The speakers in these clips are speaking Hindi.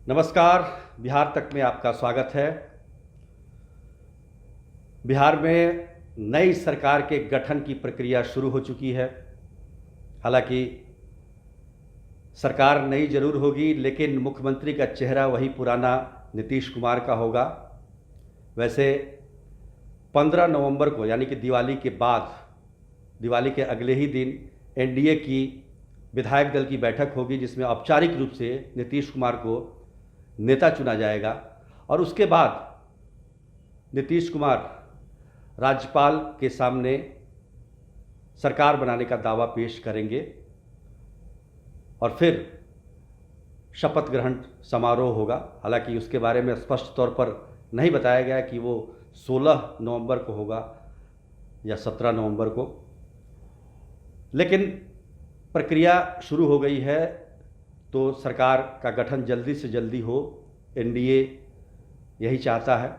नमस्कार। बिहार तक में आपका स्वागत है। बिहार में नई सरकार के गठन की प्रक्रिया शुरू हो चुकी है। हालांकि सरकार नई जरूर होगी, लेकिन मुख्यमंत्री का चेहरा वही पुराना नीतीश कुमार का होगा। वैसे 15 नवंबर को, यानी कि दिवाली के बाद, दिवाली के अगले ही दिन एनडीए की विधायक दल की बैठक होगी, जिसमें औपचारिक रूप से नीतीश कुमार को नेता चुना जाएगा। और उसके बाद नीतीश कुमार राज्यपाल के सामने सरकार बनाने का दावा पेश करेंगे और फिर शपथ ग्रहण समारोह होगा। हालांकि उसके बारे में स्पष्ट तौर पर नहीं बताया गया कि वो 16 नवंबर को होगा या 17 नवंबर को, लेकिन प्रक्रिया शुरू हो गई है। तो सरकार का गठन जल्दी से जल्दी हो, एनडीए यही चाहता है।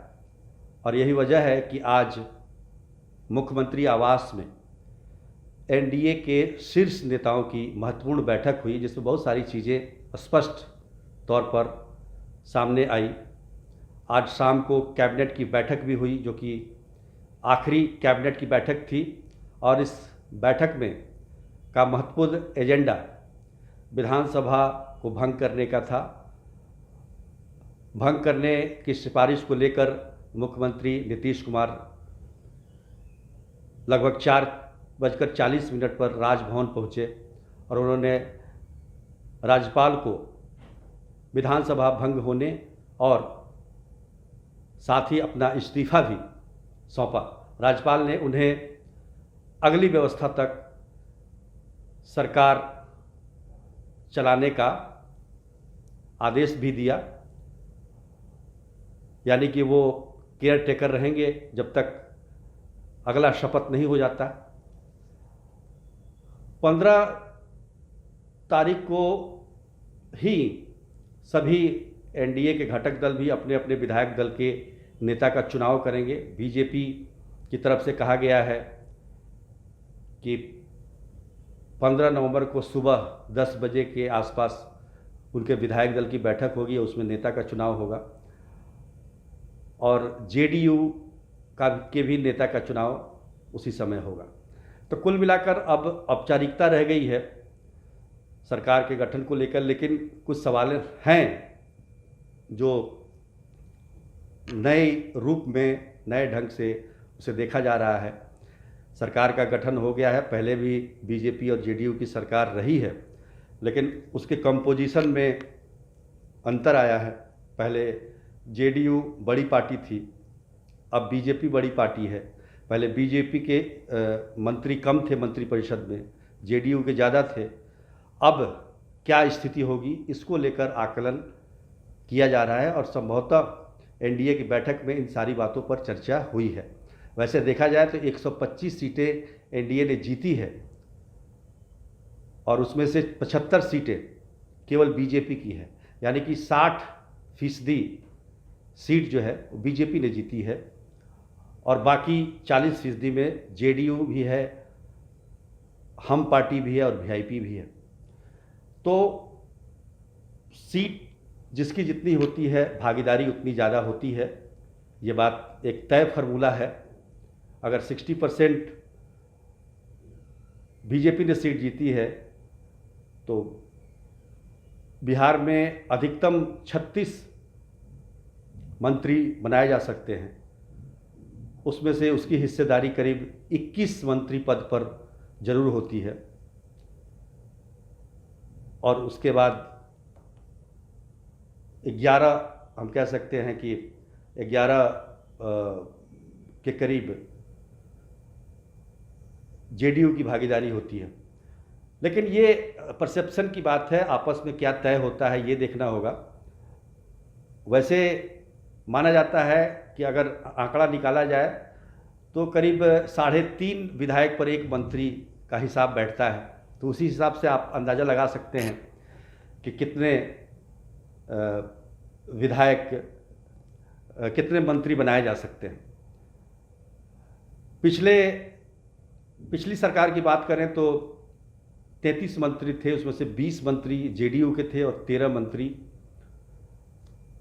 और यही वजह है कि आज मुख्यमंत्री आवास में एनडीए के शीर्ष नेताओं की महत्वपूर्ण बैठक हुई, जिसमें बहुत सारी चीज़ें स्पष्ट तौर पर सामने आई। आज शाम को कैबिनेट की बैठक भी हुई, जो कि आखिरी कैबिनेट की बैठक थी। और इस बैठक में का महत्वपूर्ण एजेंडा विधानसभा को भंग करने का था। भंग करने की सिफारिश को लेकर मुख्यमंत्री नीतीश कुमार लगभग 4:40 पर राजभवन पहुंचे और उन्होंने राज्यपाल को विधानसभा भंग होने और साथ ही अपना इस्तीफा भी सौंपा। राज्यपाल ने उन्हें अगली व्यवस्था तक सरकार चलाने का आदेश भी दिया, यानी कि वो केयर टेकर रहेंगे जब तक अगला शपथ नहीं हो जाता। 15 तारीख को ही सभी एनडीए के घटक दल भी अपने अपने विधायक दल के नेता का चुनाव करेंगे। बीजेपी की तरफ से कहा गया है कि 15 नवंबर को सुबह 10 बजे के आसपास उनके विधायक दल की बैठक होगी, उसमें नेता का चुनाव होगा। और जेडीयू के भी नेता का चुनाव उसी समय होगा। तो कुल मिलाकर अब औपचारिकता रह गई है सरकार के गठन को लेकर, लेकिन कुछ सवाल हैं जो नए रूप में, नए ढंग से उसे देखा जा रहा है। सरकार का गठन हो गया है, पहले भी बीजेपी और जेडीयू की सरकार रही है, लेकिन उसके कंपोजिशन में अंतर आया है। पहले जेडीयू बड़ी पार्टी थी, अब बीजेपी बड़ी पार्टी है। पहले बीजेपी के मंत्री कम थे मंत्रिपरिषद में, जेडीयू के ज़्यादा थे। अब क्या स्थिति होगी, इसको लेकर आकलन किया जा रहा है और संभवतः एनडीए की बैठक में इन सारी बातों पर चर्चा हुई है। वैसे देखा जाए तो 125 सीटें एनडीए ने जीती है और उसमें से 75 सीटें केवल बीजेपी की है, यानी कि 60% सीट जो है वो बीजेपी ने जीती है और बाकी 40% में जेडीयू भी है, हम पार्टी भी है और वीआईपी भी है। तो सीट जिसकी जितनी होती है, भागीदारी उतनी ज़्यादा होती है। ये बात एक तय फार्मूला है। अगर 60% बीजेपी ने सीट जीती है तो बिहार में अधिकतम 36 मंत्री बनाए जा सकते हैं। उसमें से उसकी हिस्सेदारी करीब 21 मंत्री पद पर जरूर होती है और उसके बाद 11, हम कह सकते हैं कि 11 के करीब जेडीयू की भागीदारी होती है। लेकिन ये परसेप्शन की बात है, आपस में क्या तय होता है ये देखना होगा। वैसे माना जाता है कि अगर आंकड़ा निकाला जाए तो करीब 3.5 विधायक पर एक मंत्री का हिसाब बैठता है। तो उसी हिसाब से आप अंदाज़ा लगा सकते हैं कि कितने विधायक, कितने मंत्री बनाए जा सकते हैं। पिछली सरकार की बात करें तो 33 मंत्री थे, उसमें से 20 मंत्री जेडीयू के थे और 13 मंत्री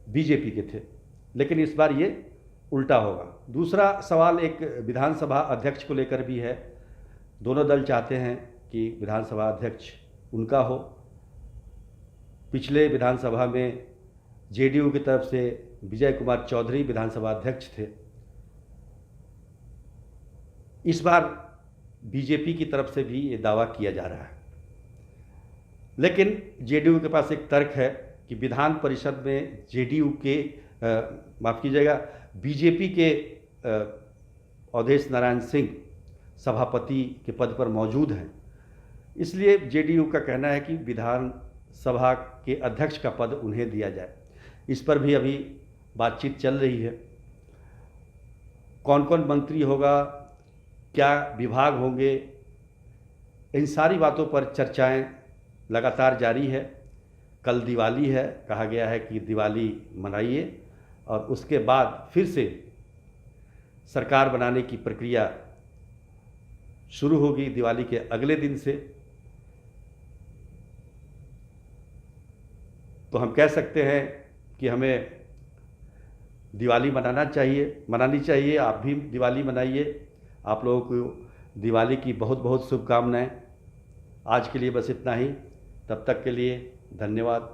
बीजेपी के थे, लेकिन इस बार ये उल्टा होगा। दूसरा सवाल एक विधानसभा अध्यक्ष को लेकर भी है। दोनों दल चाहते हैं कि विधानसभा अध्यक्ष उनका हो। पिछले विधानसभा में जेडीयू की तरफ से विजय कुमार चौधरी विधानसभा अध्यक्ष थे। इस बार बीजेपी की तरफ से भी ये दावा किया जा रहा है, लेकिन जेडीयू के पास एक तर्क है कि विधान परिषद में जेडीयू के माफ़ कीजिएगा बीजेपी के अवधेश नारायण सिंह सभापति के पद पर मौजूद हैं, इसलिए जेडीयू का कहना है कि विधानसभा के अध्यक्ष का पद उन्हें दिया जाए। इस पर भी अभी बातचीत चल रही है। कौन कौन मंत्री होगा, क्या विभाग होंगे, इन सारी बातों पर चर्चाएं लगातार जारी है। कल दिवाली है, कहा गया है कि दिवाली मनाइए और उसके बाद फिर से सरकार बनाने की प्रक्रिया शुरू होगी दिवाली के अगले दिन से। तो हम कह सकते हैं कि हमें दिवाली मनानी चाहिए। आप भी दिवाली मनाइए। आप लोगों को दिवाली की बहुत बहुत शुभकामनाएं। आज के लिए बस इतना ही। तब तक के लिए धन्यवाद।